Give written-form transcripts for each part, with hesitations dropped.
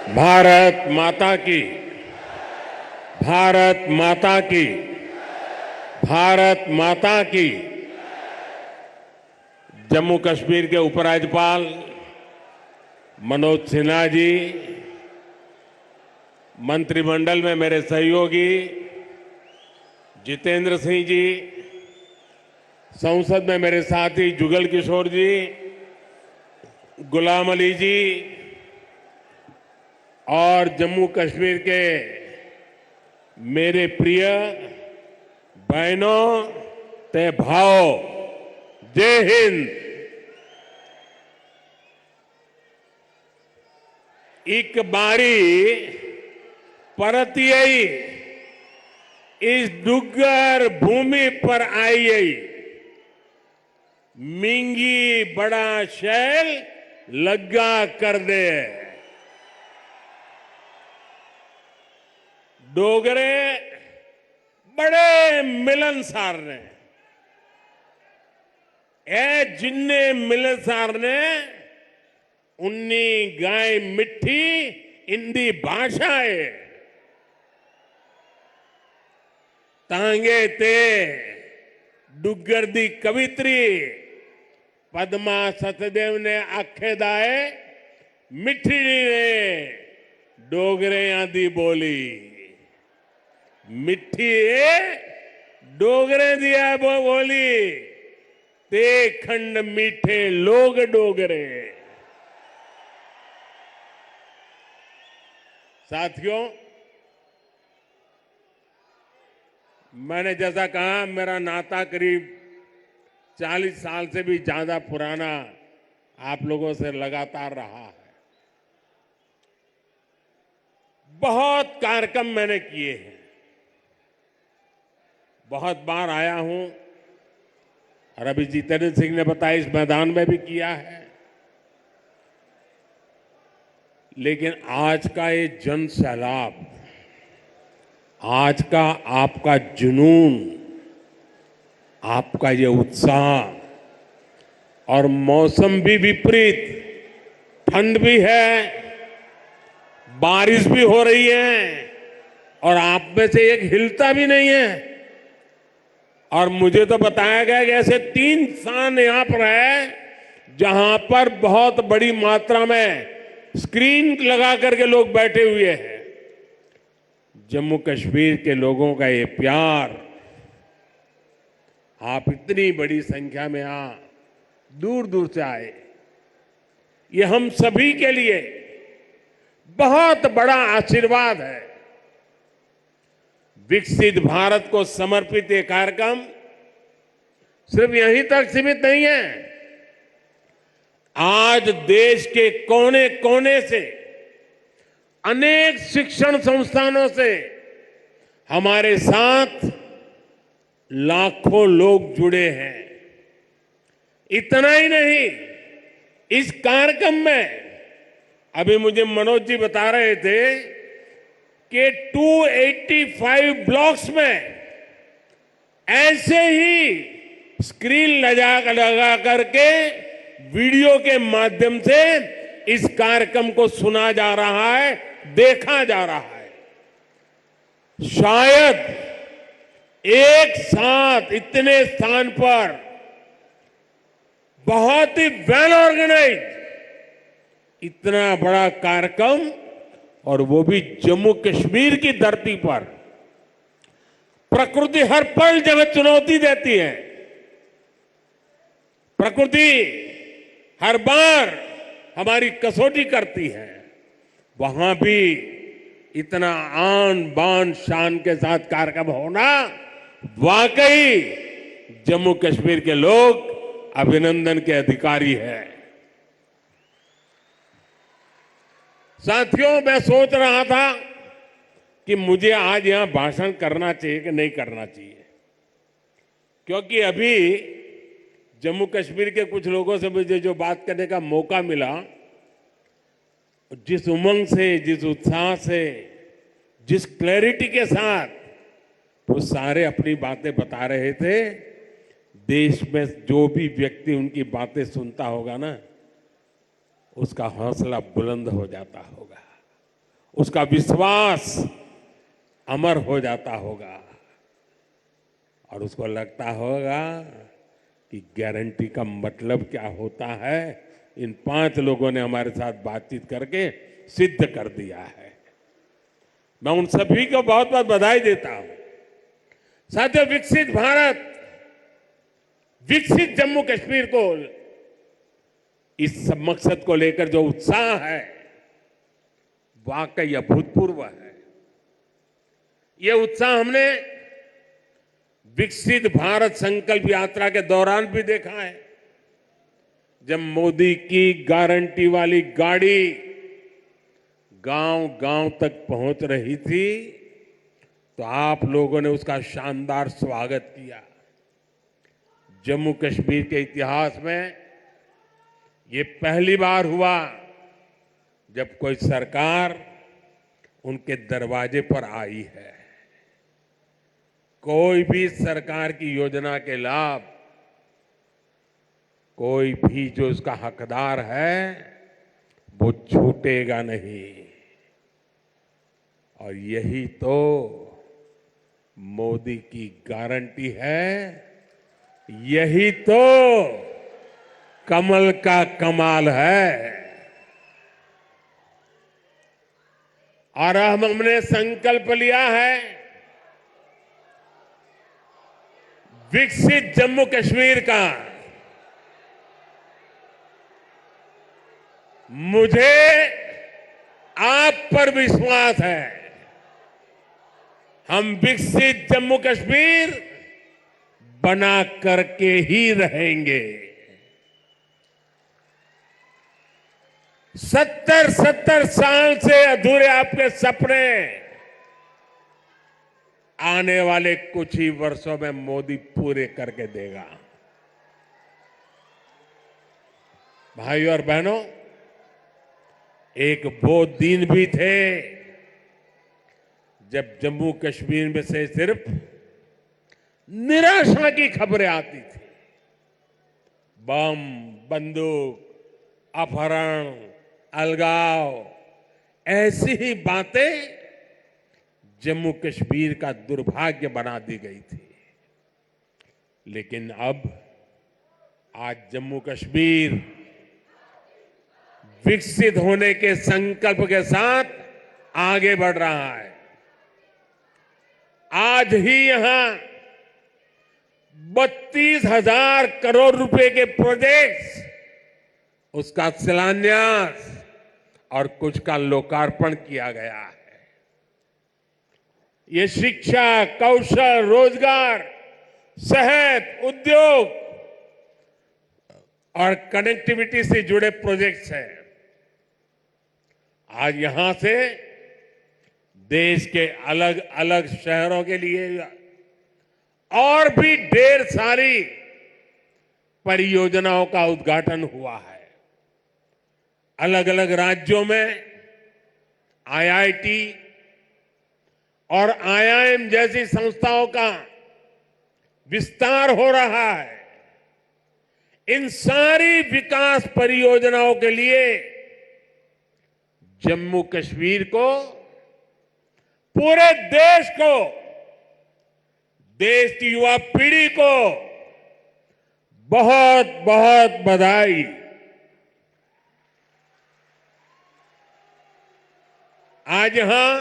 भारत माता की, भारत माता की, भारत माता की। जम्मू कश्मीर के उपराज्यपाल मनोज सिन्हा जी, मंत्रिमंडल में मेरे सहयोगी जितेंद्र सिंह जी, संसद में मेरे साथी जुगल किशोर जी, गुलाम अली जी और जम्मू कश्मीर के मेरे प्रिय बहनों ते भाव, जय हिंद। एक बारी परतियई इस डुग्गर भूमि पर आई मिंगी बड़ा शैल लग्गा कर दे। डोगरे बड़े मिलनसार ने, ए जिन्ने मिलनसार ने उन्नी गाय मिठी इंदी भाषा है तांगे ते डुग्गर दी कवित्री पद्मा सतदेव ने आखे दाए मिठी ने डोगरे दी बोली मिठी डोगरे दिया बोली ते खंड मीठे लोग डोगरे। साथियों, मैंने जैसा कहा मेरा नाता करीब 40 साल से भी ज्यादा पुराना आप लोगों से लगातार रहा है। बहुत कार्यक्रम मैंने किए हैं, बहुत बार आया हूं और अभी जितेंद्र सिंह ने बताया इस मैदान में भी किया है। लेकिन आज का ये जन सैलाब, आज का आपका जुनून, आपका ये उत्साह और मौसम भी विपरीत, ठंड भी है, बारिश भी हो रही है और आप में से एक हिलता भी नहीं है। और मुझे तो बताया गया कि ऐसे 3 स्थान यहां पर है जहां पर बहुत बड़ी मात्रा में स्क्रीन लगा करके लोग बैठे हुए हैं। जम्मू कश्मीर के लोगों का ये प्यार, आप इतनी बड़ी संख्या में यहां दूर दूर से आए, ये हम सभी के लिए बहुत बड़ा आशीर्वाद है। विकसित भारत को समर्पित ये कार्यक्रम सिर्फ यहीं तक सीमित नहीं है। आज देश के कोने कोने से, अनेक शिक्षण संस्थानों से हमारे साथ लाखों लोग जुड़े हैं। इतना ही नहीं, इस कार्यक्रम में अभी मुझे मनोज जी बता रहे थे कि 285 ब्लॉक्स में ऐसे ही स्क्रीन लगा करके वीडियो के माध्यम से इस कार्यक्रम को सुना जा रहा है, देखा जा रहा है। शायद एक साथ इतने स्थान पर बहुत ही वेल ऑर्गेनाइज इतना बड़ा कार्यक्रम, और वो भी जम्मू कश्मीर की धरती पर। प्रकृति हर पल जगह चुनौती देती है, प्रकृति हर बार हमारी कसौटी करती है। वहां भी इतना आन बान शान के साथ कार्यक्रम होना, वाकई जम्मू कश्मीर के लोग अभिनंदन के अधिकारी हैं। साथियों, मैं सोच रहा था कि मुझे आज यहां भाषण करना चाहिए कि नहीं करना चाहिए, क्योंकि अभी जम्मू कश्मीर के कुछ लोगों से मुझे जो बात करने का मौका मिला, जिस उमंग से, जिस उत्साह से, जिस क्लैरिटी के साथ वो सारे अपनी बातें बता रहे थे, देश में जो भी व्यक्ति उनकी बातें सुनता होगा ना, उसका हौसला बुलंद हो जाता होगा। उसका विश्वास अमर हो जाता होगा और उसको लगता होगा कि गारंटी का मतलब क्या होता है। इन 5 लोगों ने हमारे साथ बातचीत करके सिद्ध कर दिया है। मैं उन सभी को बहुत बहुत बधाई देता हूं। साथियों, विकसित भारत, विकसित जम्मू कश्मीर को, इस सब मकसद को लेकर जो उत्साह है वाकई अभूतपूर्व है। यह उत्साह हमने विकसित भारत संकल्प यात्रा के दौरान भी देखा है। जब मोदी की गारंटी वाली गाड़ी गांव-गांव तक पहुंच रही थी तो आप लोगों ने उसका शानदार स्वागत किया। जम्मू कश्मीर के इतिहास में ये पहली बार हुआ जब कोई सरकार उनके दरवाजे पर आई है। कोई भी सरकार की योजना के लाभ, कोई भी जो उसका हकदार है वो छूटेगा नहीं। और यही तो मोदी की गारंटी है, यही तो कमल का कमाल है। और हमने संकल्प लिया है विकसित जम्मू कश्मीर का। मुझे आप पर विश्वास है, हम विकसित जम्मू कश्मीर बना करके ही रहेंगे। 70 साल से अधूरे आपके सपने आने वाले कुछ ही वर्षों में मोदी पूरे करके देगा। भाइयों और बहनों, एक वो दिन भी थे जब जम्मू कश्मीर में से सिर्फ निराशा की खबरें आती थी। बम, बंदूक, अपहरण, अलगाव, ऐसी ही बातें जम्मू कश्मीर का दुर्भाग्य बना दी गई थी। लेकिन अब आज जम्मू कश्मीर विकसित होने के संकल्प के साथ आगे बढ़ रहा है। आज ही यहां 32,000 करोड़ रुपए के प्रोजेक्ट्स, उसका शिलान्यास और कुछ का लोकार्पण किया गया है। ये शिक्षा, कौशल, रोजगार, सेहत, उद्योग और कनेक्टिविटी से जुड़े प्रोजेक्ट्स हैं। आज यहां से देश के अलग अलग शहरों के लिए और भी ढेर सारी परियोजनाओं का उद्घाटन हुआ है। अलग अलग राज्यों में आईआईटी और आईआईएम जैसी संस्थाओं का विस्तार हो रहा है। इन सारी विकास परियोजनाओं के लिए जम्मू कश्मीर को, पूरे देश को, देश की युवा पीढ़ी को बहुत बहुत बधाई। आज यहां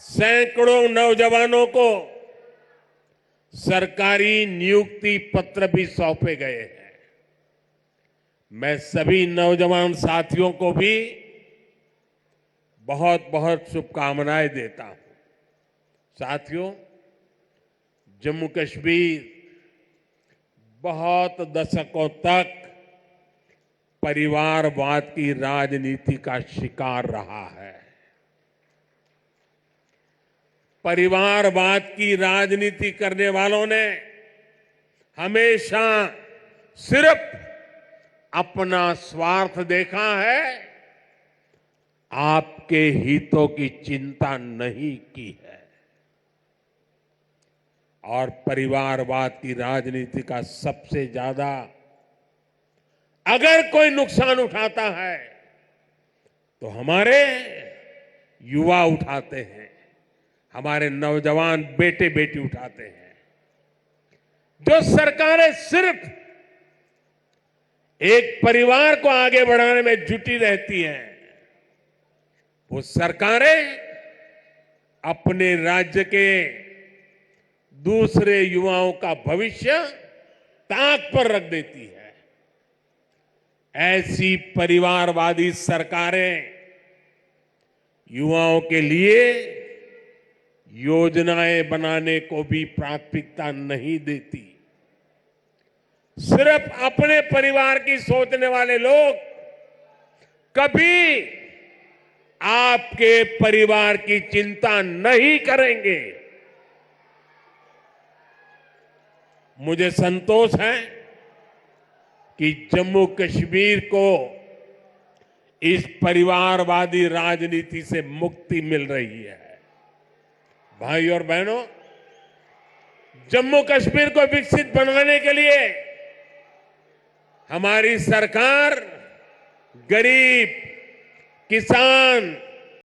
सैकड़ों नौजवानों को सरकारी नियुक्ति पत्र भी सौंपे गए हैं। मैं सभी नौजवान साथियों को भी बहुत बहुत शुभकामनाएं देता हूं। साथियों, जम्मू कश्मीर बहुत दशकों तक परिवारवाद की राजनीति का शिकार रहा है। परिवारवाद की राजनीति करने वालों ने हमेशा सिर्फ अपना स्वार्थ देखा है, आपके हितों की चिंता नहीं की है। और परिवारवाद की राजनीति का सबसे ज्यादा अगर कोई नुकसान उठाता है तो हमारे युवा उठाते हैं, हमारे नौजवान बेटे बेटी उठाते हैं। जो सरकारें सिर्फ एक परिवार को आगे बढ़ाने में जुटी रहती हैं, वो सरकारें अपने राज्य के दूसरे युवाओं का भविष्य ताक पर रख देती है। ऐसी परिवारवादी सरकारें युवाओं के लिए योजनाएं बनाने को भी प्राथमिकता नहीं देती। सिर्फ अपने परिवार की सोचने वाले लोग कभी आपके परिवार की चिंता नहीं करेंगे। मुझे संतोष है कि जम्मू कश्मीर को इस परिवारवादी राजनीति से मुक्ति मिल रही है। भाई और बहनों, जम्मू कश्मीर को विकसित बनाने के लिए हमारी सरकार गरीब, किसान,